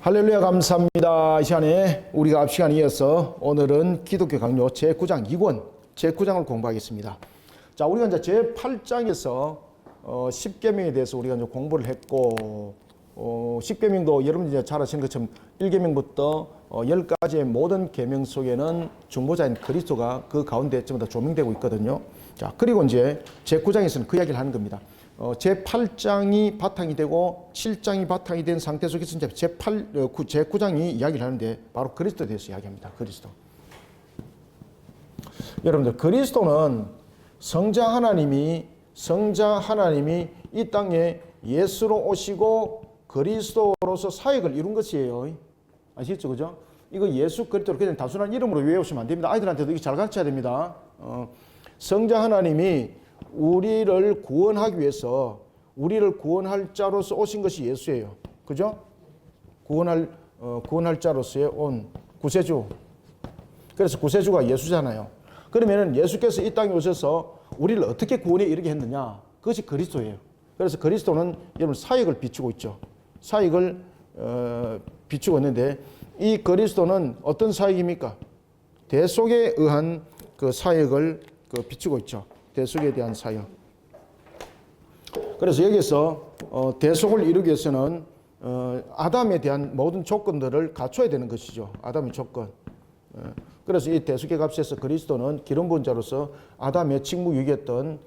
할렐루야, 감사합니다. 이 시간에 우리가 앞 시간에 이어서 오늘은 기독교 강요 제9장 2권 제9장을 공부하겠습니다. 자, 우리가 이제 제8장에서 10계명에 대해서 우리가 이제 공부를 했고 10계명도 여러분들이 잘 아시는 것처럼 1계명부터 10가지의 모든 계명 속에는 중보자인 그리스도가 그 가운데 전부 다 조명되고 있거든요. 자, 그리고 이제 제9장에서는 그 이야기를 하는 겁니다. 제8장이 바탕이 되고 7장이 바탕이 된 상태 속에서 이제 제9장이 이야기를 하는데 바로 그리스도에 대해서 이야기합니다. 그리스도. 여러분들, 그리스도는 성자 하나님이 이 땅에 예수로 오시고 그리스도로서 사역을 이룬 것이에요. 아시겠죠? 그죠? 이거 예수 그리스도를 그냥 단순한 이름으로 외우시면 안 됩니다. 아이들한테도 이게 잘 가르쳐야 됩니다. 성자 하나님이 우리를 구원하기 위해서 우리를 구원할 자로서 오신 것이 예수예요. 그죠? 구원할 자로서의 온 구세주. 그래서 구세주가 예수잖아요. 그러면은 예수께서 이 땅에 오셔서 우리를 어떻게 구원에 이르게 했느냐? 그것이 그리스도예요. 그래서 그리스도는 여러분 사역을 비추고 있죠. 사역을 비추고 있는데 이 그리스도는 어떤 사역입니까? 대속에 의한 그 사역을 비추고 있죠. 대속에 대한 사역. 그래서 여기서 대속을 이루기 위해서는 아담에 대한 모든 조건들을 갖춰야 되는 것이죠. 아담의 조건. 그래서 이 대속의 값에서 그리스도는 기름 부은 자로서 아담의 직무유기했던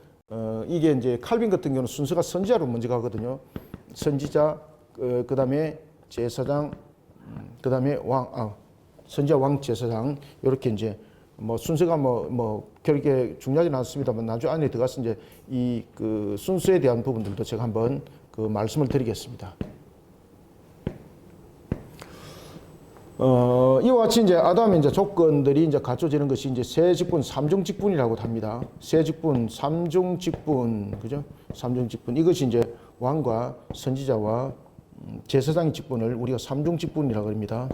이게 이제 칼빈 같은 경우는 순서가 선지자로 먼저 가거든요. 선지자, 그 다음에 제사장, 그 다음에 선지자, 왕, 제사장 이렇게 이제 뭐 순서가 그렇게 중요하진 않습니다만 나중에 안에 들어가서 이제 이 그 순서에 대한 부분들도 제가 한번 그 말씀을 드리겠습니다. 이와 같이 이제 아담의 이제 조건들이 이제 갖춰지는 것이 이제 세 직분, 삼중 직분이라고 합니다. 세 직분, 삼중 직분, 그죠? 삼중 직분. 이것이 이제 왕과 선지자와 제사장의 직분을 우리가 삼중 직분이라고 합니다.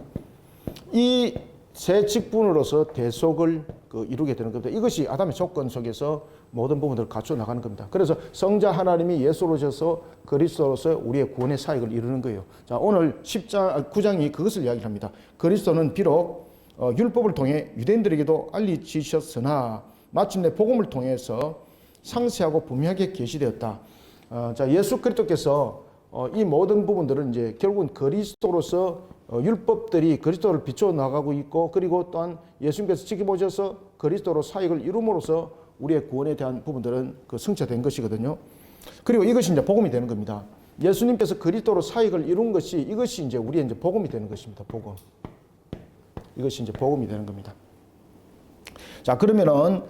이 세 직분으로서 대속을 이루게 되는 겁니다. 이것이 아담의 조건 속에서 모든 부분들을 갖춰 나가는 겁니다. 그래서 성자 하나님이 예수로 오셔서 그리스도로서 우리의 구원의 사역을 이루는 거예요. 자, 오늘 9장이 그것을 이야기합니다. 그리스도는 비록 율법을 통해 유대인들에게도 알려지셨으나 마침내 복음을 통해서 상세하고 분명하게 계시되었다. 자, 예수 그리스도께서 이 모든 부분들은 이제 결국은 그리스도로서 율법들이 그리스도를 비춰 나가고 있고, 그리고 또한 예수님께서 지켜보셔서 그리스도로 사역을 이룸으로써 우리의 구원에 대한 부분들은 성취된 것이거든요. 그리고 이것이 이제 복음이 되는 겁니다. 예수님께서 그리스도로 사역을 이룬 것이 이것이 이제 우리의 이제 복음이 되는 것입니다. 복음. 이것이 이제 복음이 되는 겁니다. 자, 그러면은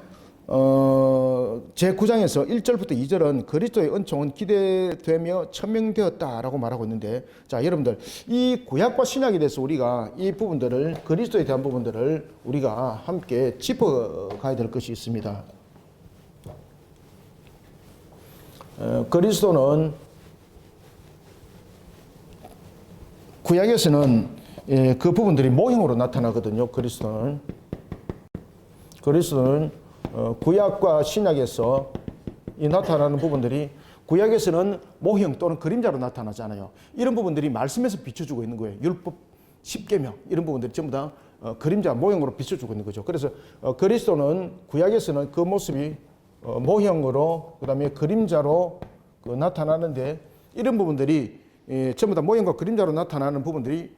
제9장에서 1절부터 2절은 그리스도의 은총은 기대되며 천명되었다라고 말하고 있는데, 자, 여러분들 이 구약과 신약에 대해서 우리가 이 부분들을 그리스도에 대한 부분들을 우리가 함께 짚어가야 될 것이 있습니다. 그리스도는 구약에서는 그 부분들이 모형으로 나타나거든요. 그리스도는 구약과 신약에서 이 나타나는 부분들이 구약에서는 모형 또는 그림자로 나타나잖아요. 이런 부분들이 말씀에서 비춰주고 있는 거예요. 율법, 10계명 이런 부분들이 전부 다 그림자, 모형으로 비춰주고 있는 거죠. 그래서 그리스도는 구약에서는 그 모습이 모형으로 그다음에 그림자로 나타나는데, 이런 부분들이 전부 다 모형과 그림자로 나타나는 부분들이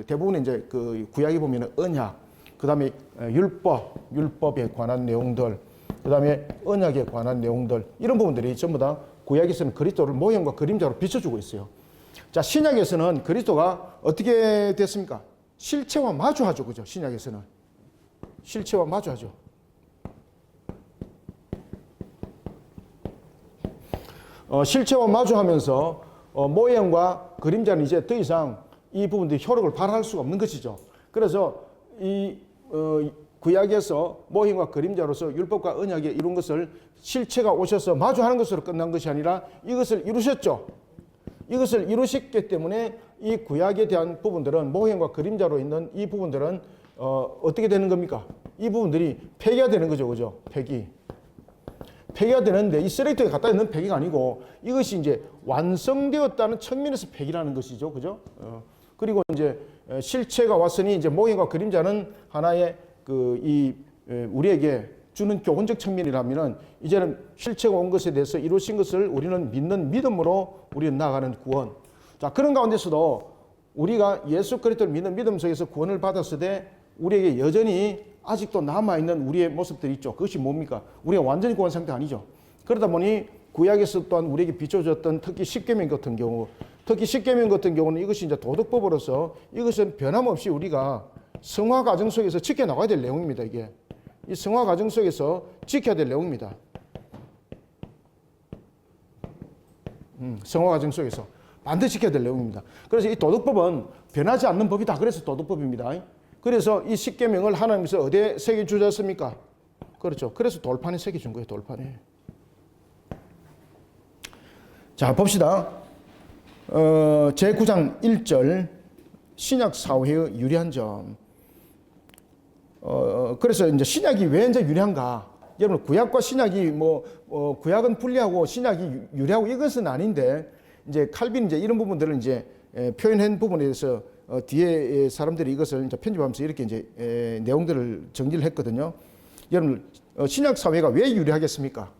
대부분 이제 구약에 보면은 언약, 그 다음에 율법에 관한 내용들, 그 다음에 언약에 관한 내용들, 이런 부분들이 전부 다 구약에서는 그리스도를 모형과 그림자로 비춰주고 있어요. 자, 신약에서는 그리스도가 어떻게 됐습니까? 실체와 마주하죠. 그죠? 신약에서는. 실체와 마주하죠. 실체와 마주하면서 모형과 그림자는 이제 더 이상 이 부분들이 효력을 발휘할 수가 없는 것이죠. 그래서 이 구약에서 모형과 그림자로서 율법과 언약에 이룬 것을 실체가 오셔서 마주하는 것으로 끝난 것이 아니라 이것을 이루셨죠. 이것을 이루셨기 때문에 이 구약에 대한 부분들은 모형과 그림자로 있는 이 부분들은 어떻게 되는 겁니까? 이 부분들이 폐기가 되는 거죠. 그죠? 폐기가 되는데 이 쓰레기통에 갖다 있는 폐기가 아니고 이것이 이제 완성되었다는 측면에서 폐기라는 것이죠. 그죠? 그리고 이제 실체가 왔으니 이제 모형과 그림자는 하나의 우리에게 주는 교훈적 측면이라면은 이제는 실체가 온 것에 대해서 이루신 것을 우리는 믿는 믿음으로 우리는 나아가는 구원. 자, 그런 가운데서도 우리가 예수 그리스도를 믿는 믿음 속에서 구원을 받았을 때 우리에게 여전히 아직도 남아있는 우리의 모습들이 있죠. 그것이 뭡니까? 우리가 완전히 구원 상태 아니죠. 그러다 보니 구약에서 또한 우리에게 비춰졌던 특히 십계명 같은 경우, 특히 십계명 같은 경우는 이것이 이제 도덕법으로서 이것은 변함없이 우리가 성화 과정 속에서 지켜나가야 될 내용입니다. 이게 이 성화 과정 속에서 지켜야 될 내용입니다. 성화 과정 속에서 반드시 지켜야 될 내용입니다. 그래서 이 도덕법은 변하지 않는 법이다. 그래서 도덕법입니다. 그래서 이 십계명을 하나님께서 어디에 새겨주셨습니까? 그렇죠. 그래서 돌판에 새겨준 거예요. 돌판에. 자, 봅시다. 제9장 1절 신약 사회의 유리한 점. 그래서 이제 신약이 왜 이제 유리한가? 여러분, 구약과 신약이 구약은 불리하고 신약이 유리하고 이것은 아닌데, 이제 칼빈 이제 이런 부분들을 이제 표현한 부분에 대해서 뒤에 사람들이 이것을 이제 편집하면서 이렇게 이제 내용들을 정리를 했거든요. 여러분, 신약 사회가 왜 유리하겠습니까?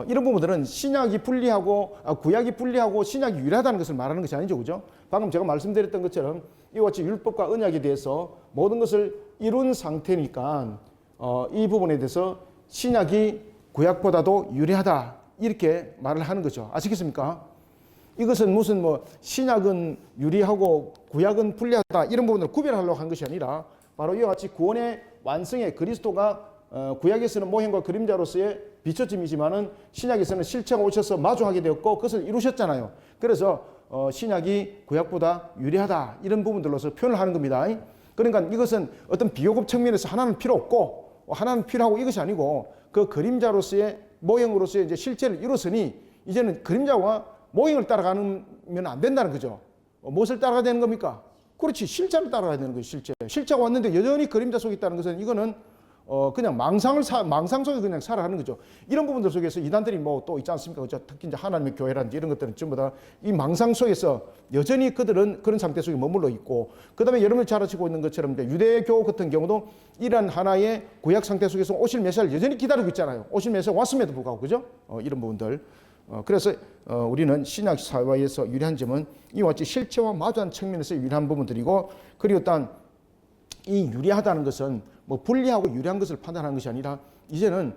이런 부분들은 신약이 불리하고 구약이 불리하고 신약이 유리하다는 것을 말하는 것이 아니죠, 그죠? 방금 제가 말씀드렸던 것처럼 이와 같이 율법과 언약에 대해서 모든 것을 이룬 상태니까 이 부분에 대해서 신약이 구약보다도 유리하다 이렇게 말을 하는 거죠. 아시겠습니까? 이것은 무슨 신약은 유리하고 구약은 불리하다 이런 부분을 구별하려고 한 것이 아니라 바로 이와 같이 구원의 완성에 그리스도가 구약에서는 모형과 그림자로서의 비춰짐이지만은 신약에서는 실체가 오셔서 마주하게 되었고 그것을 이루셨잖아요. 그래서 신약이 구약보다 유리하다 이런 부분들로서 표현을 하는 겁니다. 그러니까 이것은 어떤 비교급 측면에서 하나는 필요 없고 하나는 필요하고 이것이 아니고 그 그림자로서의 모형으로서의 이제 실체를 이뤘으니 이제는 그림자와 모형을 따라가면 안 된다는 거죠. 무엇을 따라가야 되는 겁니까? 그렇지, 실체를 따라가야 되는 거예요. 실체가 왔는데 여전히 그림자 속에 있다는 것은 이거는 그냥 망상 속에 그냥 살아가는 거죠. 이런 부분들 속에서 이단들이 또 있지 않습니까? 그렇죠? 특히 이제 하나님의 교회라든지 이런 것들은 전부 다 이 망상 속에서 여전히 그들은 그런 상태 속에 머물러 있고, 그 다음에 여러분이 잘 아시고 있는 것처럼 유대교 같은 경우도 이런 하나의 구약 상태 속에서 오실 메시아를 여전히 기다리고 있잖아요. 오실 메시아 왔음에도 불구하고, 그죠? 이런 부분들. 그래서 우리는 신약 사회에서 유리한 점은 이와 같이 실체와 마주한 측면에서 유리한 부분들이고, 그리고 또 이 유리하다는 것은 불리하고 유리한 것을 판단하는 것이 아니라 이제는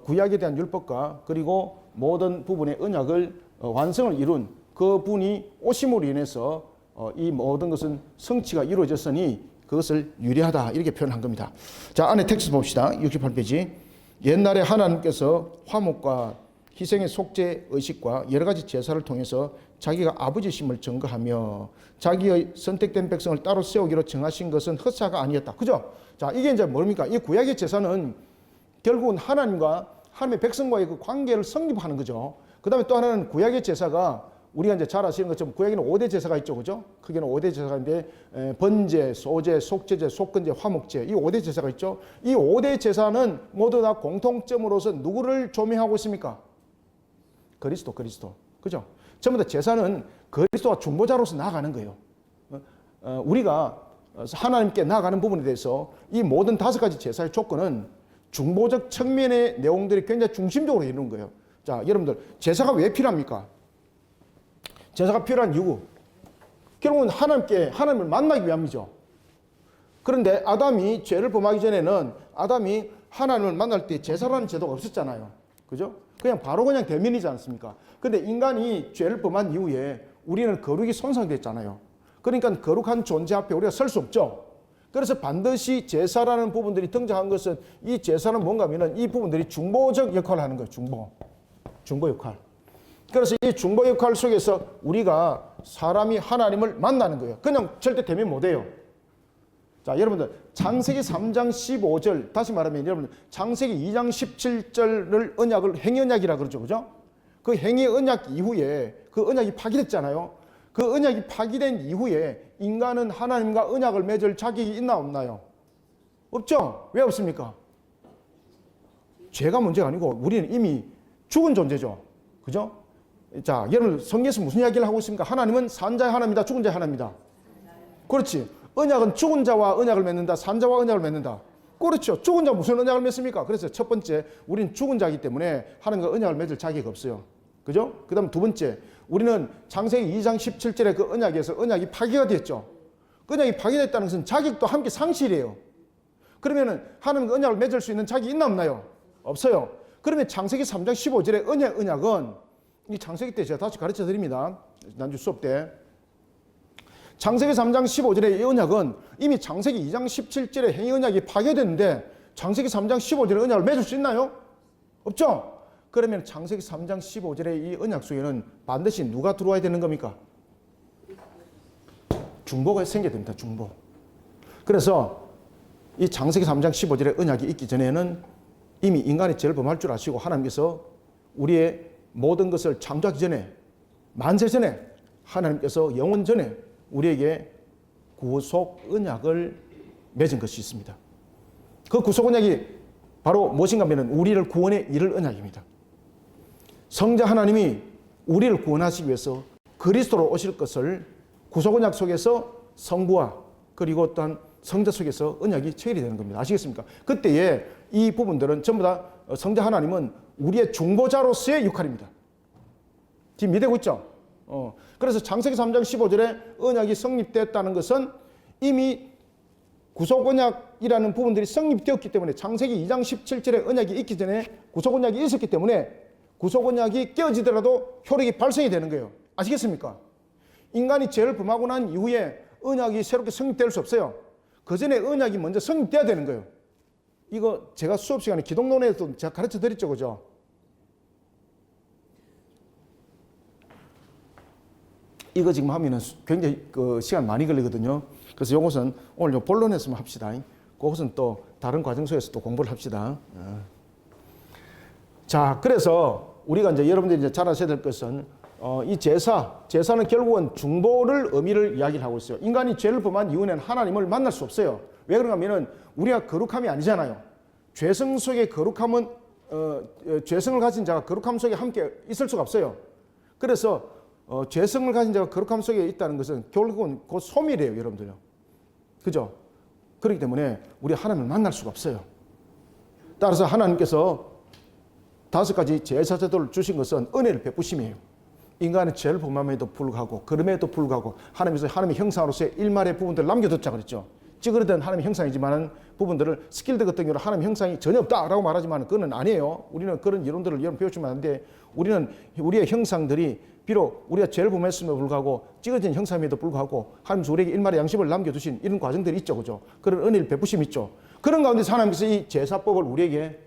구약에 대한 율법과 그리고 모든 부분의 언약을 완성을 이룬 그 분이 오심으로 인해서 이 모든 것은 성취가 이루어졌으니 그것을 유리하다 이렇게 표현한 겁니다. 자, 안에 텍스트 봅시다. 68페이지. 옛날에 하나님께서 화목과 희생의 속죄 의식과 여러 가지 제사를 통해서 자기가 아버지심을 증거하며 자기의 선택된 백성을 따로 세우기로 정하신 것은 헛사가 아니었다. 그죠? 자, 이게 이제 뭡니까? 이 구약의 제사는 결국은 하나님과 하나님의 백성과의 그 관계를 성립하는 거죠. 그 다음에 또 하나는 구약의 제사가 우리가 이제 잘 아시는 것처럼 구약에는 5대 제사가 있죠. 그죠? 크게는 5대 제사가 있는데 번제, 소제, 속죄제, 속건제, 화목제 이 5대 제사가 있죠. 이 5대 제사는 모두 다 공통점으로서 누구를 조명하고 있습니까? 그리스도. 그죠? 전부 다 제사는 그리스도와 중보자로서 나아가는 거예요. 우리가 하나님께 나아가는 부분에 대해서 이 모든 5가지 제사의 조건은 중보적 측면의 내용들이 굉장히 중심적으로 이루는 거예요. 자, 여러분들, 제사가 왜 필요합니까? 제사가 필요한 이유. 결국은 하나님을 만나기 위함이죠. 그런데 아담이 죄를 범하기 전에는 아담이 하나님을 만날 때 제사라는 제도가 없었잖아요. 그죠? 그냥 바로 그냥 대면이지 않습니까? 근데 인간이 죄를 범한 이후에 우리는 거룩이 손상됐잖아요. 그러니까 거룩한 존재 앞에 우리가 설 수 없죠. 그래서 반드시 제사라는 부분들이 등장한 것은 이 제사는 뭔가 하면은 이 부분들이 중보적 역할을 하는 거예요. 중보 역할. 그래서 이 중보 역할 속에서 우리가 사람이 하나님을 만나는 거예요. 그냥 절대 대면 못 해요. 자, 여러분들, 창세기 3장 15절, 다시 말하면 여러분들, 창세기 2장 17절을 언약을 행위 언약이라 그러죠. 그죠? 그 행위 언약 이후에 그 언약이 파기됐잖아요. 그 언약이 파기된 이후에 인간은 하나님과 언약을 맺을 자격이 있나 없나요? 없죠? 왜 없습니까? 죄가 문제가 아니고 우리는 이미 죽은 존재죠. 그죠? 자, 여러분, 성경에서 무슨 이야기를 하고 있습니까? 하나님은 산자의 하나님이다, 죽은 자의 하나님이다. 그렇지. 언약은 죽은 자와 언약을 맺는다. 산 자와 언약을 맺는다. 그렇죠. 죽은 자 무슨 언약을 맺습니까? 그래서 첫 번째, 우리는 죽은 자이기 때문에 하나님과 언약을 맺을 자격이 없어요. 그죠? 그 다음 두 번째, 우리는 창세기 2장 17절에 그 언약에서 언약이 파기가 됐죠. 그 언약이 파기됐다는 것은 자격도 함께 상실이에요. 그러면은 하나님과 언약을 맺을 수 있는 자격이 있나 없나요? 없어요. 그러면 창세기 3장 15절의 언약은 이 창세기 때 제가 다시 가르쳐 드립니다. 난주 수업 때. 창세기 3장 15절의 이 언약은 이미 창세기 2장 17절의 행위 언약이 파괴됐는데 창세기 3장 15절의 언약을 맺을 수 있나요? 없죠? 그러면 창세기 3장 15절의 이 언약 속에는 반드시 누가 들어와야 되는 겁니까? 중보가 생겨야 됩니다. 중보. 그래서 이 창세기 3장 15절의 언약이 있기 전에는 이미 인간이 죄를 범할 줄 아시고 하나님께서 우리의 모든 것을 창조하기 전에, 만세 전에 하나님께서 영원 전에 우리에게 구속 언약을 맺은 것이 있습니다. 그 구속 언약이 바로 무엇인가 하면 우리를 구원에 이를 언약입니다. 성자 하나님이 우리를 구원하시기 위해서 그리스도로 오실 것을 구속 언약 속에서 성부와 그리고 또한 성자 속에서 언약이 체결이 되는 겁니다. 아시겠습니까? 그때에 이 부분들은 전부 다 성자 하나님은 우리의 중보자로서의 역할입니다. 지금 이해되고 있죠? 그래서 창세기 3장 15절에 언약이 성립됐다는 것은 이미 구속 언약이라는 부분들이 성립되었기 때문에 창세기 2장 17절에 언약이 있기 전에 구속 언약이 있었기 때문에 구속 언약이 깨어지더라도 효력이 발생이 되는 거예요. 아시겠습니까? 인간이 죄를 범하고 난 이후에 언약이 새롭게 성립될 수 없어요. 그 전에 언약이 먼저 성립돼야 되는 거예요. 이거 제가 수업 시간에 기독론에도 제가 가르쳐 드렸죠, 그죠? 이거 지금 하면은 굉장히 시간 많이 걸리거든요. 그래서 이것은 오늘 본론에서만 합시다. 그것은 또 다른 과정 속에서 또 공부를 합시다. 자, 그래서 우리가 이제 여러분들이 이제 잘 아셔야 될 것은 이 제사는 결국은 중보를 의미를 이야기를 하고 있어요. 인간이 죄를 범한 이후에는 하나님을 만날 수 없어요. 왜 그런가 하면은 우리가 거룩함이 아니잖아요. 죄성 속에 거룩함은 죄성을 가진 자가 거룩함 속에 함께 있을 수가 없어요. 그래서 죄성을 가진 자가 거룩함 속에 있다는 것은 결국은 그 소멸이에요, 여러분들요. 그죠? 그렇기 때문에 우리 하나님을 만날 수가 없어요. 따라서 하나님께서 5가지 제사제도를 주신 것은 은혜를 베푸심이에요. 인간의 죄를 범함에도 불구하고 그럼에도 불구하고 하나님께서 하나님의 형상으로서의 일말의 부분들을 남겨뒀자 그랬죠. 찌그러든 하나님의 형상이지만 부분들을 스킬드 같은 경우는 하나님의 형상이 전혀 없다라고 말하지만 그건 아니에요. 우리는 그런 이론들을 여러분 배우시면 안 돼. 우리는 우리의 형상들이 비록 우리가 죄를 범했음에도 불구하고 찌그러진 형상임에도 불구하고 하나님께서 우리에게 일말의 양심을 남겨두신 이런 과정들이 있죠. 그죠? 그런 은혜를 베푸심이 있죠. 그런 가운데서 하나님께서 이 제사법을 우리에게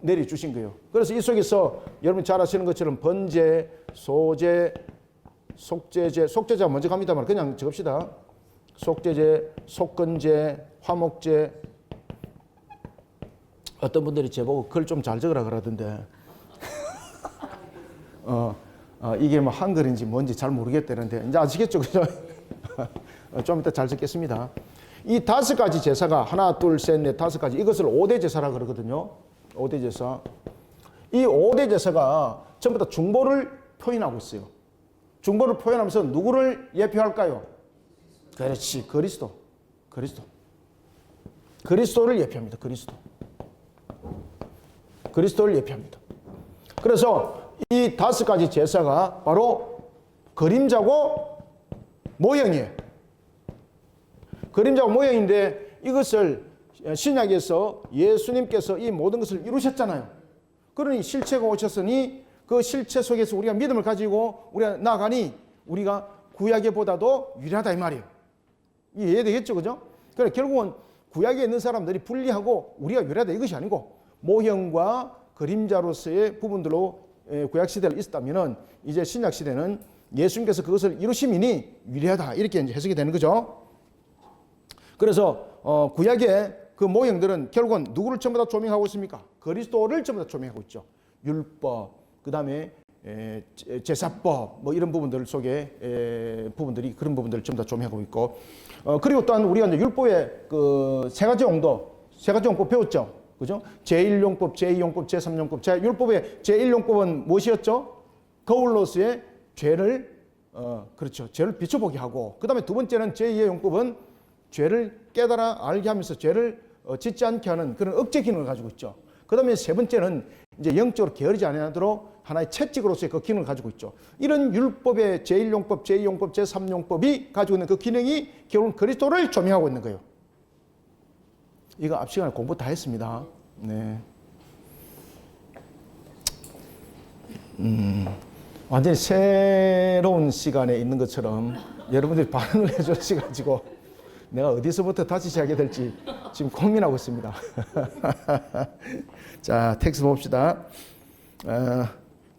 내려주신 거예요. 그래서 이 속에서 여러분 잘 아시는 것처럼 번제, 소제, 속제제, 속제제가 먼저 갑니다만 그냥 적읍시다. 속제제, 속건제, 화목제. 어떤 분들이 제보고 글 좀 잘 적으라 그러던데 이게 뭐 한글인지 뭔지 잘 모르겠다는데 이제 아시겠죠? 그죠? 좀 이따 잘 적겠습니다. 이 5가지 제사가 하나, 둘, 셋, 넷, 5가지 이것을 5대 제사라 그러거든요. 5대 제사. 이 5대 제사가 전부 다 중보를 표현하고 있어요. 중보를 표현하면서 누구를 예표할까요? 그렇지, 그리스도. 그리스도를 예표합니다. 그리스도를 예표합니다. 그래서 이 5가지 제사가 바로 그림자고 모형이에요. 그림자고 모형인데 이것을 신약에서 예수님께서 이 모든 것을 이루셨잖아요. 그러니 실체가 오셨으니 그 실체 속에서 우리가 믿음을 가지고 우리가 나아가니 우리가 구약에 보다도 유리하다 이 말이에요. 이해되겠죠? 그죠? 그래 결국은 구약에 있는 사람들이 불리하고 우리가 유리하다 이것이 아니고 모형과 그림자로서의 부분들로 구약시대를 있었다면 이제 신약시대는 예수님께서 그것을 이루심이니 유리하다 이렇게 이제 해석이 되는 거죠. 그래서 구약의 그 모형들은 결국은 누구를 전부 다 조명하고 있습니까? 그리스도를 전부 다 조명하고 있죠. 율법, 그 다음에 제사법, 뭐 이런 부분들 속에 부분들이 그런 부분들을 전부 다 조명하고 있고, 그리고 또한 우리가 이제 율법의 그 3가지 용법 배웠죠. 그죠? 제1용법, 제2용법, 제3용법. 율법의 제1용법은 무엇이었죠? 거울로서의 죄를 그렇죠. 죄를 비춰보게 하고, 그 다음에 두 번째는 제2의 용법은 죄를 깨달아 알게 하면서 죄를 짓지 않게 하는 그런 억제 기능을 가지고 있죠. 그 다음에 세 번째는 이제 영적으로 게으르지 않도록 하나의 채찍으로서의 그 기능을 가지고 있죠. 이런 율법의 제1용법, 제2용법, 제3용법이 가지고 있는 그 기능이 결국은 그리스도를 조명하고 있는 거예요. 이거 앞 시간에 공부 다 했습니다. 네. 완전히 새로운 시간에 있는 것처럼 여러분들이 반응을 해주셔가지고 내가 어디서부터 다시 시작해야 될지 지금 고민하고 있습니다. 자, 텍스트 봅시다.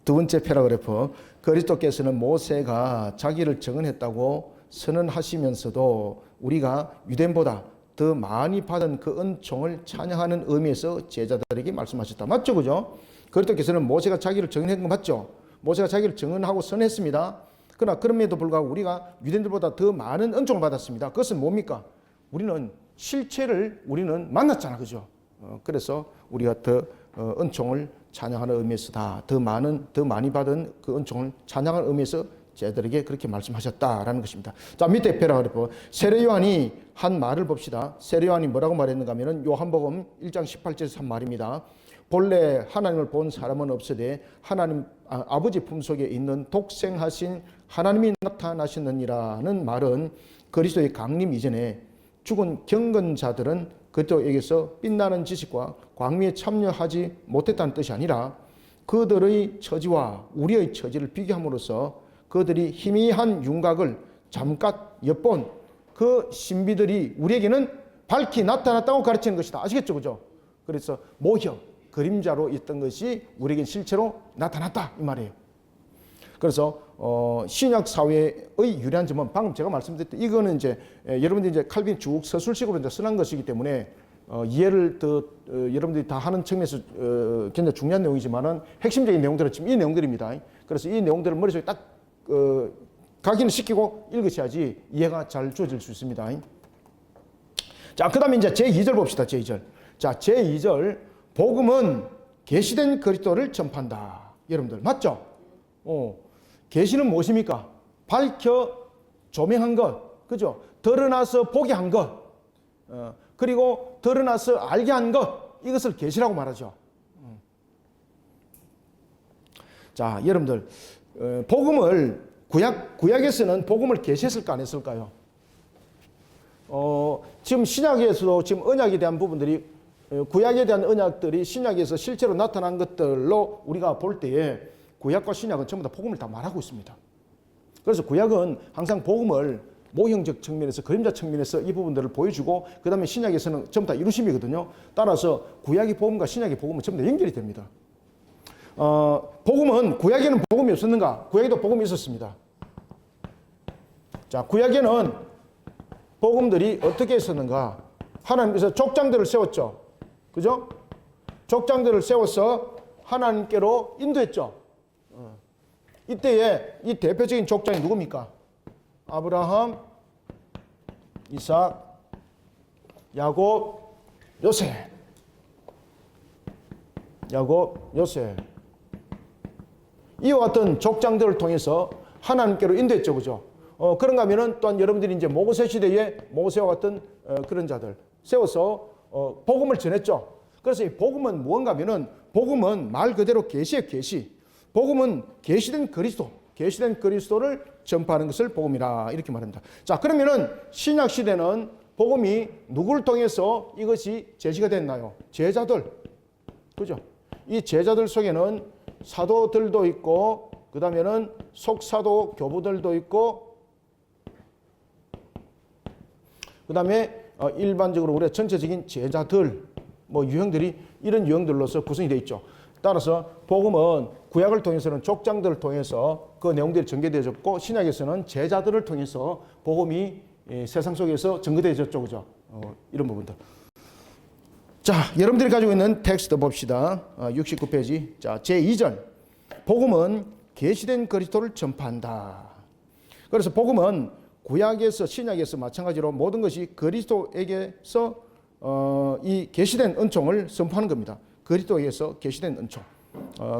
두 번째 패러그래프. 그리스도께서는 모세가 자기를 증언했다고 선언하시면서도 우리가 유대인보다 더 많이 받은 그 은총을 찬양하는 의미에서 제자들에게 말씀하셨다. 맞죠? 그죠? 그리스도께서는 모세가 자기를 증언한 거 맞죠? 모세가 자기를 증언하고 선언했습니다. 그러나 그럼에도 불구하고 우리가 유대인들보다 더 많은 은총을 받았습니다. 그것은 뭡니까? 우리는 실체를 우리는 만났잖아. 그죠? 그래서 우리가 더 은총을 찬양하는 의미에서 더 많이 받은 그 은총을 찬양하는 의미에서 제자들에게 그렇게 말씀하셨다라는 것입니다. 자, 밑에 패러그래프. 세례 요한이 한 말을 봅시다. 세례 요한이 뭐라고 말했는가 하면은 요한복음 1장 18절에서 한 말입니다. 본래 하나님을 본 사람은 없으되 하나님 아버지 품속에 있는 독생하신 하나님이 나타나시느니라는 말은 그리스도의 강림 이전에 죽은 경건자들은 그리스도에게서 빛나는 지식과 광미에 참여하지 못했다는 뜻이 아니라 그들의 처지와 우리의 처지를 비교함으로써 그들이 희미한 윤곽을 잠깐 엿본 그 신비들이 우리에게는 밝히 나타났다고 가르치는 것이다. 아시겠죠? 그죠? 그래서 모형, 그림자로 있던 것이 우리에겐 실제로 나타났다. 이 말이에요. 그래서 신약 사회의 유리한 점은 방금 제가 말씀드렸던 이거는 이제 여러분들이 이제 칼빈 쭉 서술식으로 이제 써난 것이기 때문에 이해를 더 여러분들이 다 하는 측면에서 굉장히 중요한 내용이지만은 핵심적인 내용들은 지금 이 내용들입니다. 그래서 이 내용들을 머릿속에 딱 각인을 시키고 읽으셔야지 이해가 잘 주어질 수 있습니다. 자, 그 다음에 이제 제2절 봅시다. 제2절. 자, 제2절. 복음은 계시된 그리스도를 전파한다. 여러분들 맞죠? 계시는 무엇입니까? 밝혀 조명한 것, 그죠? 드러나서 보게 한 것, 그리고 드러나서 알게 한 것, 이것을 계시라고 말하죠. 자, 여러분들 복음을 구약에서는 복음을 계시했을까 안 했을까요? 지금 신약에서도 지금 언약에 대한 부분들이 구약에 대한 언약들이 신약에서 실제로 나타난 것들로 우리가 볼 때에 구약과 신약은 전부 다 복음을 다 말하고 있습니다. 그래서 구약은 항상 복음을 모형적 측면에서 그림자 측면에서 이 부분들을 보여주고 그 다음에 신약에서는 전부 다 이루심이거든요. 따라서 구약의 복음과 신약의 복음은 전부 다 연결이 됩니다. 복음은 구약에는 복음이 없었는가? 구약에도 복음이 있었습니다. 자, 구약에는 복음들이 어떻게 있었는가? 하나님께서 족장들을 세웠죠. 그죠? 족장들을 세워서 하나님께로 인도했죠. 이때에 이 대표적인 족장이 누굽니까? 아브라함, 이삭, 야곱, 요셉. 야곱, 요셉. 이와 같은 족장들을 통해서 하나님께로 인도했죠. 그죠? 그런가 하면은 또한 여러분들이 이제 모세 시대에 모세와 같은 그런 자들 세워서 복음을 전했죠. 그래서 이 복음은 무언가 하면은 복음은 말 그대로 계시의 계시. 복음은 계시된 그리스도, 계시된 그리스도를 전파하는 것을 복음이라 이렇게 말합니다. 자, 그러면은 신약 시대는 복음이 누구를 통해서 이것이 제시가 됐나요? 제자들. 그죠? 이 제자들 속에는 사도들도 있고 그다음에는 속사도 교부들도 있고 그다음에 일반적으로 우리가 전체적인 제자들 뭐 유형들이 이런 유형들로서 구성이 되어 있죠. 따라서 복음은 구약을 통해서는 족장들을 통해서 그 내용들이 전개되어졌고 신약에서는 제자들을 통해서 복음이 세상 속에서 전개되어졌죠. 그죠? 이런 부분들. 자, 여러분들이 가지고 있는 텍스트 봅시다. 69페이지. 자, 제2절. 복음은 계시된 그리스도를 전파한다. 그래서 복음은 구약에서 신약에서 마찬가지로 모든 것이 그리스도에게서 이 계시된 은총을 선포하는 겁니다. 그리스도에게서 계시된 은총.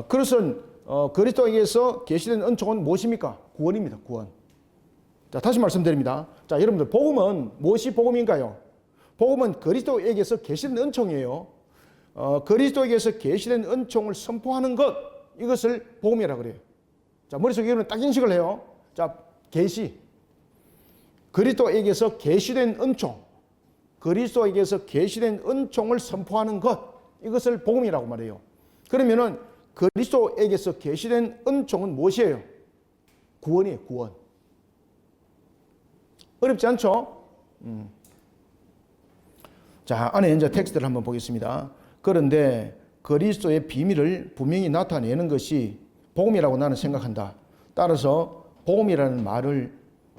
그것은 그리스도에게서 계시된 은총은 무엇입니까? 구원입니다. 구원. 자, 다시 말씀드립니다. 자, 여러분들 복음은 무엇이 복음인가요? 복음은 그리스도에게서 계시된 은총이에요. 그리스도에게서 계시된 은총을 선포하는 것, 이것을 복음이라고 그래요. 자, 머릿속에 여러분 딱 인식을 해요. 자, 계시. 그리스도에게서 계시된 은총. 그리스도에게서 계시된 은총을 선포하는 것, 이것을 복음이라고 말해요. 그러면은 그리스도에게서 계시된 은총은 무엇이에요? 구원이에요, 구원. 어렵지 않죠? 자, 안에 이제 텍스트를 한번 보겠습니다. 그런데 그리스도의 비밀을 분명히 나타내는 것이 복음이라고 나는 생각한다. 따라서 복음이라는 말을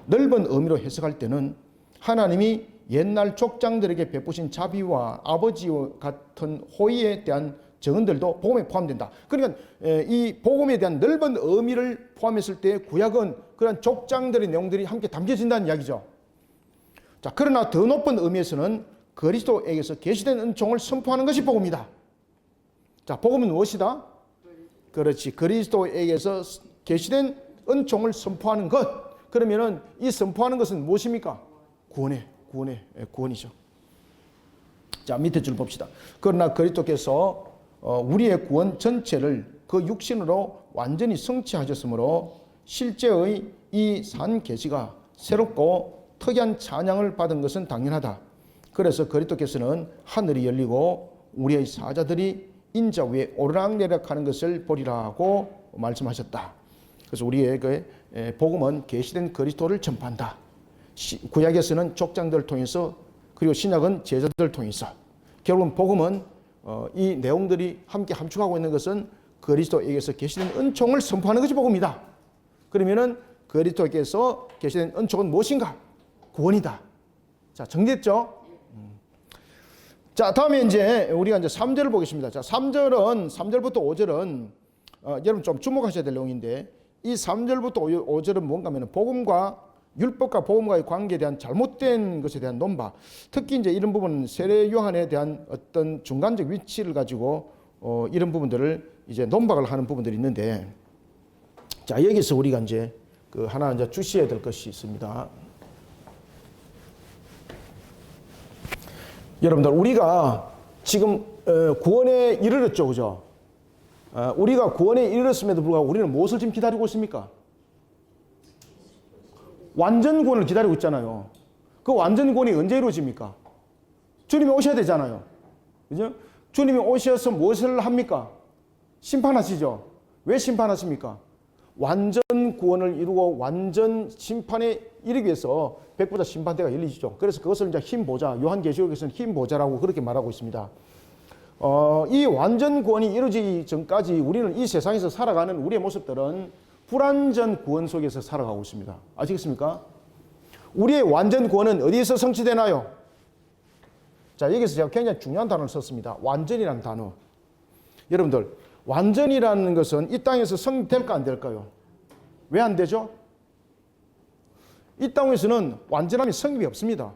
넓은 의미로 해석할 때는 하나님이 옛날 족장들에게 베푸신 자비와 아버지와 같은 호의에 대한 증언들도 복음에 포함된다. 그러니까 이 복음에 대한 넓은 의미를 포함했을 때 구약은 그런 족장들의 내용들이 함께 담겨진다는 이야기죠. 자, 그러나 더 높은 의미에서는 그리스도에게서 계시된 은총을 선포하는 것이 복음이다. 자, 복음은 무엇이다? 그렇지. 그리스도에게서 계시된 은총을 선포하는 것. 그러면은 이 선포하는 것은 무엇입니까? 구원이죠. 자, 밑에 줄 봅시다. 그러나 그리스도께서 우리의 구원 전체를 그 육신으로 완전히 성취하셨으므로 실제의 이 산 계시가 새롭고 특이한 찬양을 받은 것은 당연하다. 그래서 그리스도께서는 하늘이 열리고 우리의 사자들이 인자 위에 오르락내리락하는 것을 보리라고 말씀하셨다. 그래서 우리의 그 복음은 계시된 그리스도를 전파한다. 구약에서는 족장들을 통해서, 그리고 신약은 제자들을 통해서. 결국은 복음은 이 내용들이 함께 함축하고 있는 것은 그리스도에게서 계시된 은총을 선포하는 것이 복음이다. 그러면은 그리스도에게서 계시된 은총은 무엇인가? 구원이다. 자, 정리됐죠? 자, 다음에 이제 우리가 이제 3절을 보겠습니다. 자, 3절부터 5절은 여러분 좀 주목하셔야 될 내용인데, 이 3절부터 5절은 뭔가 하면 복음과 율법과 복음과의 관계에 대한 잘못된 것에 대한 논박, 특히 이제 이런 부분은 세례 요한에 대한 어떤 중간적 위치를 가지고 이런 부분들을 이제 논박을 하는 부분들이 있는데, 자, 여기서 우리가 이제 그 하나 이제 주시해야 될 것이 있습니다. 여러분들, 우리가 지금 구원에 이르렀죠, 그죠? 우리가 구원에 이르렀음에도 불구하고 우리는 무엇을 지금 기다리고 있습니까? 완전 구원을 기다리고 있잖아요. 그 완전 구원이 언제 이루어집니까? 주님이 오셔야 되잖아요. 그죠? 주님이 오셔서 무엇을 합니까? 심판하시죠. 왜 심판하십니까? 완전 구원을 이루고 완전 심판에 이르기 위해서 백보자 심판대가 열리죠. 그래서 그것을 이제 흰 보좌, 요한계시록에서는 흰 보좌라고 그렇게 말하고 있습니다. 이 완전 구원이 이루어지기 전까지 우리는 이 세상에서 살아가는 우리의 모습들은 불완전 구원 속에서 살아가고 있습니다. 아시겠습니까? 우리의 완전 구원은 어디에서 성취되나요? 자, 여기서 제가 굉장히 중요한 단어를 썼습니다. 완전이라는 단어. 여러분들, 완전이라는 것은 이 땅에서 성립될까 안 될까요? 왜 안 되죠? 이 땅에서는 완전함이 성립이 없습니다.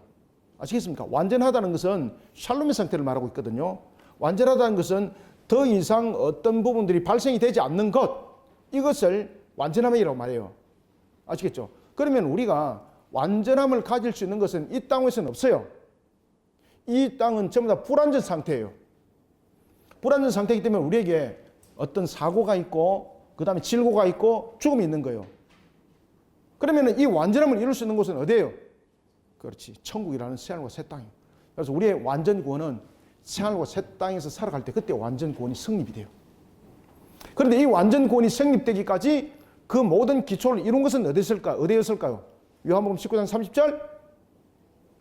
아시겠습니까? 완전하다는 것은 샬롬의 상태를 말하고 있거든요. 완전하다는 것은 더 이상 어떤 부분들이 발생이 되지 않는 것, 이것을 완전함이라고 말해요. 아시겠죠? 그러면 우리가 완전함을 가질 수 있는 것은 이 땅에서는 없어요. 이 땅은 전부 다 불완전 상태예요. 불완전 상태이기 때문에 우리에게 어떤 사고가 있고, 그 다음에 질고가 있고, 죽음이 있는 거예요. 그러면 이 완전함을 이룰 수 있는 곳은 어디예요? 그렇지, 천국이라는 새하늘과 새 땅이에요. 그래서 우리의 완전 구원은 새하늘과 새 땅에서 살아갈 때 그때 완전 구원이 성립이 돼요. 그런데 이 완전 구원이 성립되기까지 그 모든 기초를 이룬 것은 어디였을까요? 요한복음 19장 30절?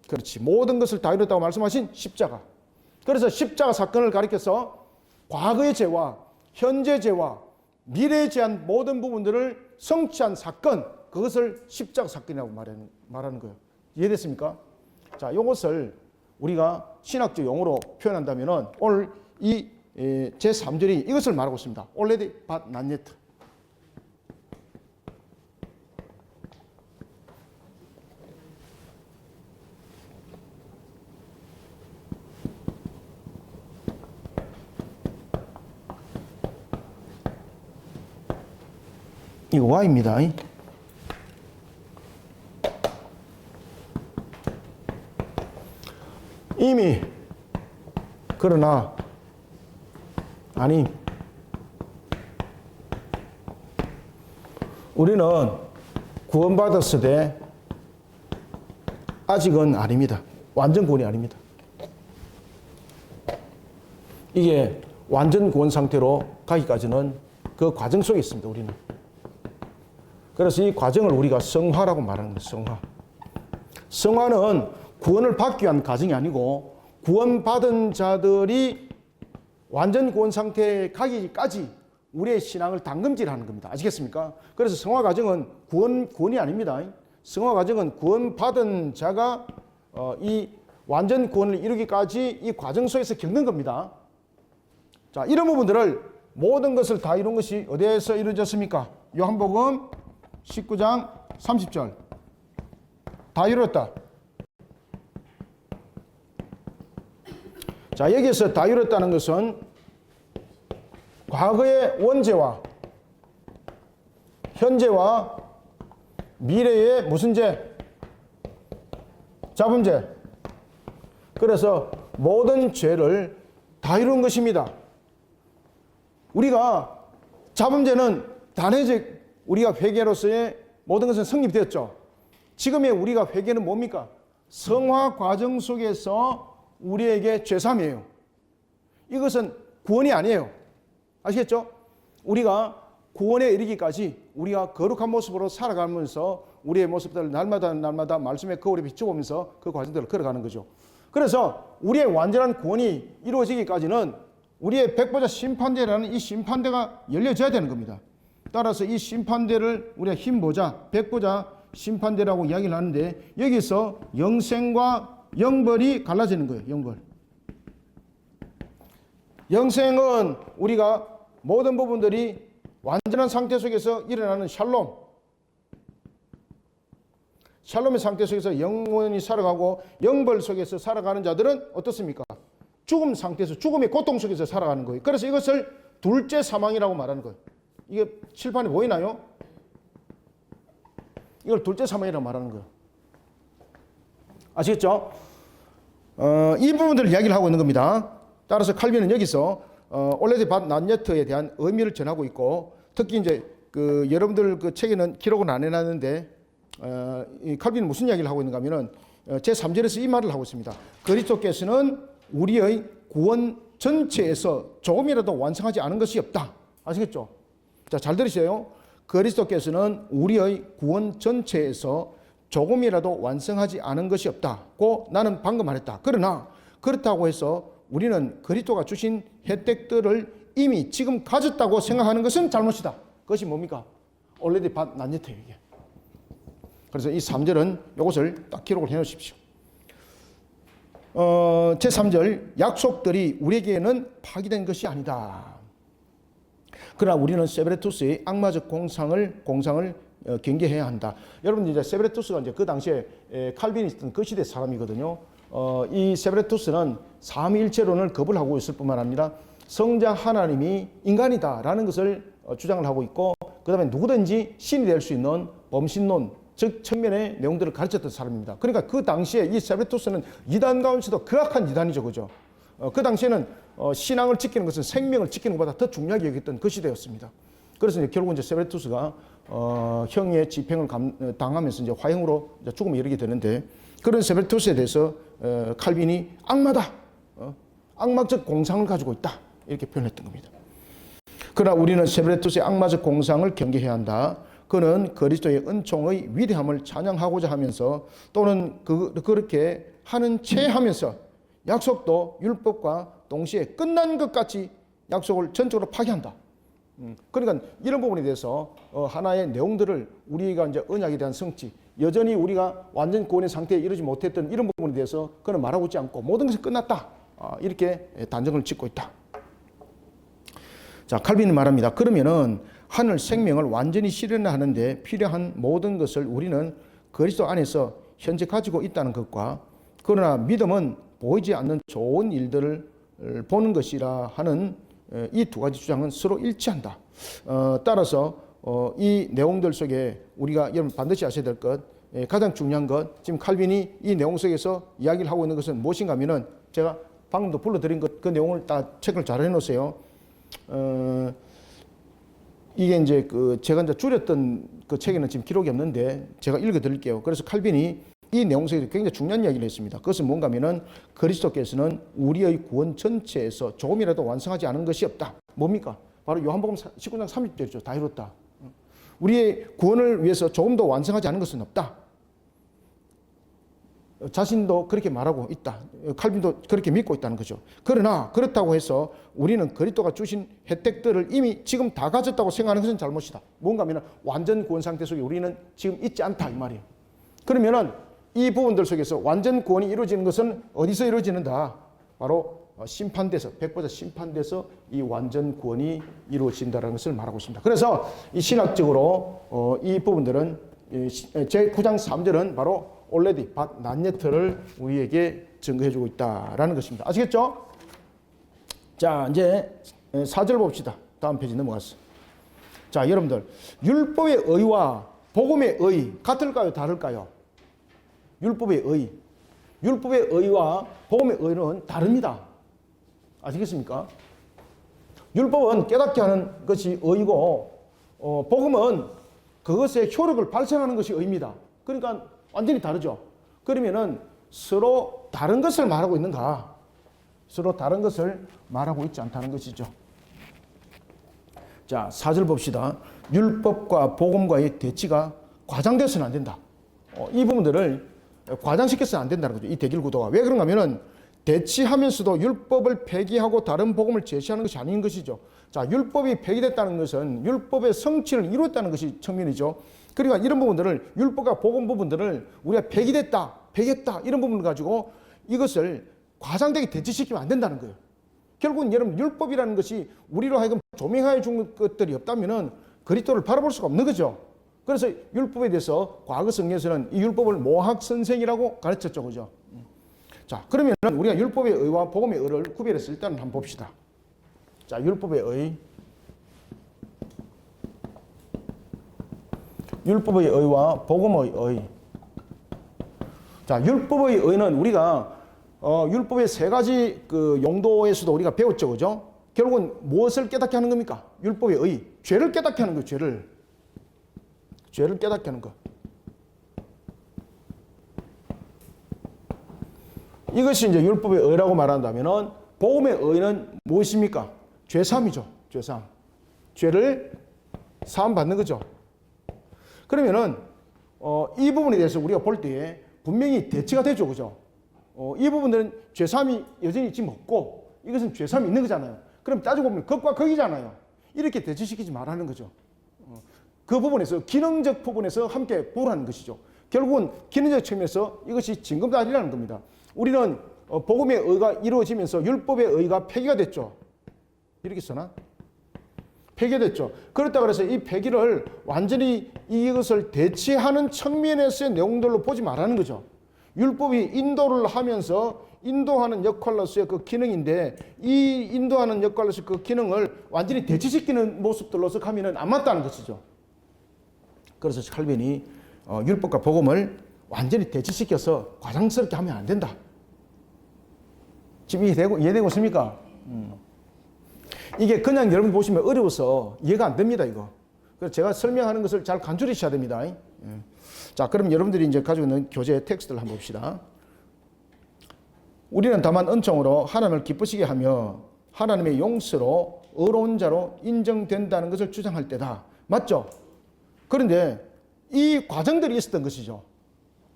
그렇지, 모든 것을 다 이뤘다고 말씀하신 십자가. 그래서 십자가 사건을 가리켜서 과거의 죄와 현재 죄와 미래에 대한 모든 부분들을 성취한 사건, 그것을 십자가 사건이라고 말하는 거예요. 이해됐습니까? 자, 이것을 우리가 신학적 용어로 표현한다면 오늘 이 제3절이 이것을 말하고 있습니다. Already but not yet. 이거 Y입니다. 그러나 아니, 우리는 구원받았으되 아직은 아닙니다. 완전 구원이 아닙니다. 이게 완전 구원 상태로 가기까지는 그 과정 속에 있습니다. 우리는. 그래서 이 과정을 우리가 성화라고 말하는 거예요. 성화. 성화는 구원을 받기 위한 과정이 아니고 구원받은 자들이 완전 구원 상태에 가기까지 우리의 신앙을 담금질하는 겁니다. 아시겠습니까? 그래서 성화 과정은 구원이 아닙니다. 성화 과정은 구원받은 자가 이 완전 구원을 이루기까지 이 과정 속에서 겪는 겁니다. 자, 이런 부분들을 모든 것을 다 이룬 것이 어디에서 이루어졌습니까? 요한복음 19장 30절. 다 이루었다. 자, 여기서 다 이루었다는 것은 과거의 원죄와 현재와 미래의 무슨 죄? 자범죄. 그래서 모든 죄를 다 이룬 것입니다. 우리가 자범죄는 단회적 우리가 회개로서의 모든 것은 성립되었죠. 지금의 우리가 회개는 뭡니까? 성화 과정 속에서 우리에게 죄삼이에요. 이것은 구원이 아니에요. 아시겠죠? 우리가 구원에 이르기까지 우리가 거룩한 모습으로 살아가면서 우리의 모습들을 날마다 말씀의 거울에 비춰보면서 그 과정들을 걸어가는 거죠. 그래서 우리의 완전한 구원이 이루어지기까지는 우리의 백보자 심판대라는 이 심판대가 열려져야 되는 겁니다. 따라서 이 심판대를 우리가 흰보자, 백보자 심판대라고 이야기를 하는데 여기서 영생과 영벌이 갈라지는 거예요. 영벌. 영생은 우리가 모든 부분들이 완전한 상태 속에서 일어나는 샬롬. 샬롬의 상태 속에서 영원히 살아가고 영벌 속에서 살아가는 자들은 어떻습니까? 죽음 상태에서 죽음의 고통 속에서 살아가는 거예요. 그래서 이것을 둘째 사망이라고 말하는 거예요. 이게 칠판에 보이나요? 이걸 둘째 사망이라고 말하는 거예요. 아시겠죠? 이 부분들을 이야기를 하고 있는 겁니다. 따라서 칼빈은 여기서 올레드 밭 난예트에 대한 의미를 전하고 있고, 특히 이제 여러분들 그 책에는 기록은 안 해놨는데 이 칼빈은 무슨 이야기를 하고 있는가 하면은 제 3절에서 이 말을 하고 있습니다. 그리스도께서는 우리의 구원 전체에서 조금이라도 완성하지 않은 것이 없다. 아시겠죠? 자, 잘 들으세요. 그리스도께서는 우리의 구원 전체에서 조금이라도 완성하지 않은 것이 없다고 나는 방금 말했다. 그러나 그렇다고 해서 우리는 그리스도가 주신 혜택들을 이미 지금 가졌다고 생각하는 것은 잘못이다. 그것이 뭡니까? already 밭 난예트예요, 이게. 그래서 이 3절은 이것을 딱 기록을 해 놓으십시오. 제3절, 약속들이 우리에게는 파기된 것이 아니다. 그러나 우리는 세베레투스의 악마적 공상을 경계해야 한다. 여러분, 이제 세베레투스가 이제 그 당시에 칼빈이 있던 그 시대 사람이거든요. 이 세베레투스는 삼위일체론을 거부를 하고 있을 뿐만 아니라 성자 하나님이 인간이다라는 것을 주장을 하고 있고, 그 다음에 누구든지 신이 될 수 있는 범신론, 즉 측면의 내용들을 가르쳤던 사람입니다. 그러니까 그 당시에 이 세베레투스는 이단 가운데서도 극악한 이단이죠, 그죠? 그 당시에는 신앙을 지키는 것은 생명을 지키는 것보다 더 중요하게 여겼던 그 시대였습니다. 그래서 이제 결국 이제 세베레투스가 형의 집행을 당하면서 이제 화형으로 이제 죽음에 이르게 되는데, 그런 세베레투스에 대해서 칼빈이 악마다, 악마적 공상을 가지고 있다, 이렇게 표현했던 겁니다. 그러나 우리는 세베레투스의 악마적 공상을 경계해야 한다. 그는 그리스도의 은총의 위대함을 찬양하고자 하면서 또는 그렇게 하는 채 하면서 약속도 율법과 동시에 끝난 것 같이 약속을 전적으로 파기한다. 그러니까 이런 부분에 대해서 하나의 내용들을 우리가 이제 언약에 대한 성취, 여전히 우리가 완전 구원의 상태에 이르지 못했던 이런 부분에 대해서 그는 말하고 있지 않고 모든 것이 끝났다, 이렇게 단정을 짓고 있다. 자, 칼빈이 말합니다. 그러면은 하늘 생명을 완전히 실현하는데 필요한 모든 것을 우리는 그리스도 안에서 현재 가지고 있다는 것과, 그러나 믿음은 보이지 않는 좋은 일들을 보는 것이라 하는 이 두 가지 주장은 서로 일치한다. 따라서 이 내용들 속에 우리가 여러분 반드시 아셔야 될 것, 가장 중요한 것, 지금 칼빈이 이 내용 속에서 이야기를 하고 있는 것은 무엇인가 하면은 제가 방금도 불러드린 그 내용을 다 체크를 잘 해놓으세요. 이게 이제 제가 이제 줄였던 그 책에는 지금 기록이 없는데 제가 읽어드릴게요. 그래서 칼빈이 이 내용 속에서 굉장히 중요한 이야기를 했습니다. 그것은 뭔가 하면은 그리스도께서는 우리의 구원 전체에서 조금이라도 완성하지 않은 것이 없다. 뭡니까? 바로 요한복음 19장 30절이죠. 다 이뤘다. 우리의 구원을 위해서 조금 더 완성하지 않은 것은 없다. 자신도 그렇게 말하고 있다. 칼빈도 그렇게 믿고 있다는 거죠. 그러나 그렇다고 해서 우리는 그리스도가 주신 혜택들을 이미 지금 다 가졌다고 생각하는 것은 잘못이다. 뭔가 하면 완전 구원 상태 속에 우리는 지금 있지 않다 이 말이에요. 그러면은 이 부분들 속에서 완전 구원이 이루어지는 것은 어디서 이루어지는다? 바로 심판돼서, 백보자 심판돼서 이 완전 구원이 이루어진다는 것을 말하고 있습니다. 그래서 이 신학적으로 이 부분들은 제9장 3절은 바로 already, but not yet를 우리에게 증거해주고 있다라는 것입니다. 아시겠죠? 자, 이제 4절 봅시다. 다음 페이지 넘어갔어. 자, 여러분들 율법의 의와 복음의 의 같을까요? 다를까요? 율법의 의. 율법의 의와 복음의 의는 다릅니다. 아시겠습니까? 율법은 깨닫게 하는 것이 의고 복음은 그것의 효력을 발생하는 것이 의입니다. 그러니까 완전히 다르죠. 그러면은 서로 다른 것을 말하고 있는가? 서로 다른 것을 말하고 있지 않다는 것이죠. 자, 4절 봅시다. 율법과 복음과의 대치가 과장돼서는 안 된다. 이 부분들을 과장시켜서는 안 된다는 거죠. 이 대결 구도가. 왜 그런가 하면은 대치하면서도 율법을 폐기하고 다른 복음을 제시하는 것이 아닌 것이죠. 자, 율법이 폐기됐다는 것은 율법의 성취를 이루었다는 것이 측면이죠. 그러니까 이런 부분들을 율법과 복음 부분들을 우리가 폐기했다 이런 부분을 가지고 이것을 과장되게 대치시키면 안 된다는 거예요. 결국은 여러분 율법이라는 것이 우리로 하여금 조명하여 준 것들이 없다면은 그리스도를 바라볼 수가 없는 거죠. 그래서 율법에 대해서 과거 성경에서는 이 율법을 모학 선생이라고 가르쳤죠, 그죠? 자, 그러면 우리가 율법의 의와 복음의 의를 구별해서 일단 한번 봅시다. 자, 율법의 의, 율법의 의와 복음의 의. 자, 율법의 의는 우리가 율법의 세 가지 그 용도에서도 우리가 배웠죠, 그죠? 결국은 무엇을 깨닫게 하는 겁니까? 율법의 의, 죄를 깨닫게 하는 거예요, 죄를 깨닫게 하는 것. 이것이 이제 율법의 의라고 말한다면은 복음의 의는 무엇입니까? 죄사함이죠. 죄사함. 죄를 사함 받는 거죠. 그러면은 이 부분에 대해서 우리가 볼 때에 분명히 대치가 되죠. 그죠? 이 부분들은 죄사함이 여전히 지금 없고 이것은 죄사함이 있는 거잖아요. 그럼 따지고 보면 극과 극이잖아요. 이렇게 대치시키지 말라는 거죠. 그 부분에서 기능적 부분에서 함께 보라는 것이죠. 결국은 기능적 측면에서 이것이 징검다리라는 겁니다. 우리는 복음의 의가 이루어지면서 율법의 의가 폐기가 됐죠. 이렇게 써나? 폐기됐죠. 그렇다 그래서 이 폐기를 완전히 이것을 대체하는 측면에서의 내용들로 보지 말라는 거죠. 율법이 인도를 하면서 인도하는 역할로서의 그 기능인데 이 인도하는 역할로서 그 기능을 완전히 대체시키는 모습들로서 가면은 안 맞다는 것이죠. 그래서 칼빈이 율법과 복음을 완전히 대치시켜서 과장스럽게 하면 안 된다. 지금 이해되고 있습니까? 이게 그냥 여러분 보시면 어려워서 이해가 안 됩니다, 이거. 그래서 제가 설명하는 것을 잘 간추리셔야 됩니다. 자, 그럼 여러분들이 이제 가지고 있는 교재 텍스트를 한번 봅시다. 우리는 다만 은총으로 하나님을 기쁘시게 하며 하나님의 용서로 의로운 자로 인정된다는 것을 주장할 때다. 맞죠? 그런데 이 과정들이 있었던 것이죠.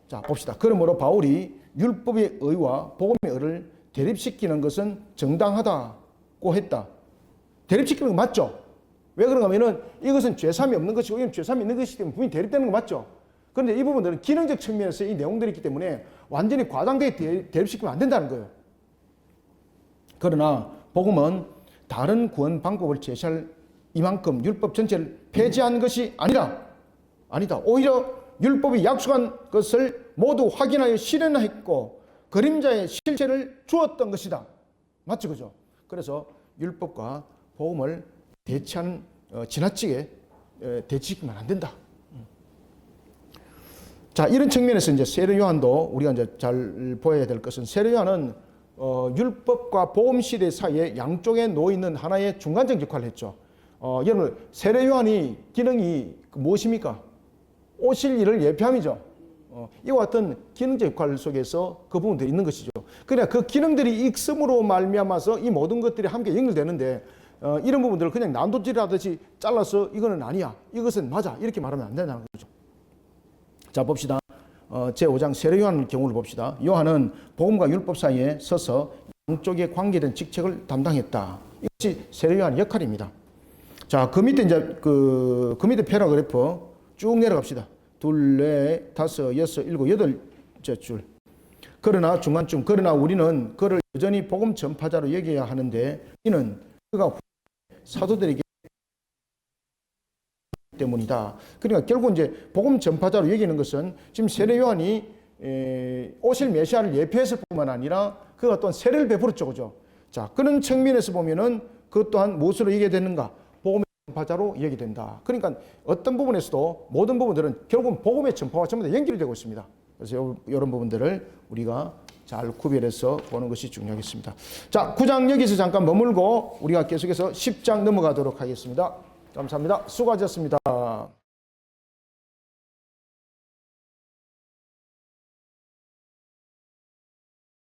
자, 봅시다. 그러므로 바울이 율법의 의와 복음의 의를 대립시키는 것은 정당하다고 했다. 대립시키는 거 맞죠? 왜 그런가 하면은 이것은 죄삼이 없는 것이고 이건 죄삼이 있는 것이기 때문에 분명히 대립되는 거 맞죠? 그런데 이 부분들은 기능적 측면에서 이 내용들이 있기 때문에 완전히 과장되게 대립시키면 안 된다는 거예요. 그러나 복음은 다른 구원 방법을 제시할 이만큼 율법 전체를 폐지한 것이 아니다. 오히려 율법이 약속한 것을 모두 확인하여 실현했고 그림자의 실체를 주었던 것이다. 맞죠? 그죠? 그래서 율법과 복음을 대치하는 지나치게 대치시키면 안 된다. 자, 이런 측면에서 이제 세례 요한도 우리가 이제 잘 보아야 될 것은 세례 요한은 율법과 복음 시대 사이에 양쪽에 놓여 있는 하나의 중간적 역할을 했죠. 여러분 세례 요한이 기능이 무엇입니까? 오실 일을 예표함이죠. 이와 같은 기능적 역할 속에서 그 부분들이 있는 것이죠. 그러나 그 기능들이 익음으로 말미암아서 이 모든 것들이 함께 연결되는데 이런 부분들을 그냥 난도질하듯이 잘라서 이거는 아니야, 이것은 맞아 이렇게 말하면 안 된다는 거죠. 자 봅시다. 제5장 세례 요한 경우를 봅시다. 요한은 복음과 율법 사이에 서서 양쪽에 관계된 직책을 담당했다. 이것이 세례 요한의 역할입니다. 자, 그 밑에 이제 그 밑에 패러그래프 쭉 내려갑시다. 둘, 넷, 다섯, 여섯, 일곱, 여덟째 줄. 그러나 중간쯤 그러나 우리는 그를 여전히 복음 전파자로 여겨야 하는데 이는 그가 사도들에게 때문이다. 그러니까 결국 이제 복음 전파자로 여기는 것은 지금 세례 요한이 오실 메시아를 예표했을 뿐만 아니라 그가 또한 세례를 베풀었죠, 그죠? 자, 그런 측면에서 보면은 그 또한 무엇으로 여기게 되는가? 복음의 전파자로 여기게 된다. 그러니까 어떤 부분에서도 모든 부분들은 결국은 복음의 전파와 전부 다 연결이 되고 있습니다. 그래서 이런 부분들을 우리가 잘 구별해서 보는 것이 중요하겠습니다. 자, 9장 여기서 잠깐 머물고 우리가 계속해서 10장 넘어가도록 하겠습니다. 감사합니다. 수고하셨습니다.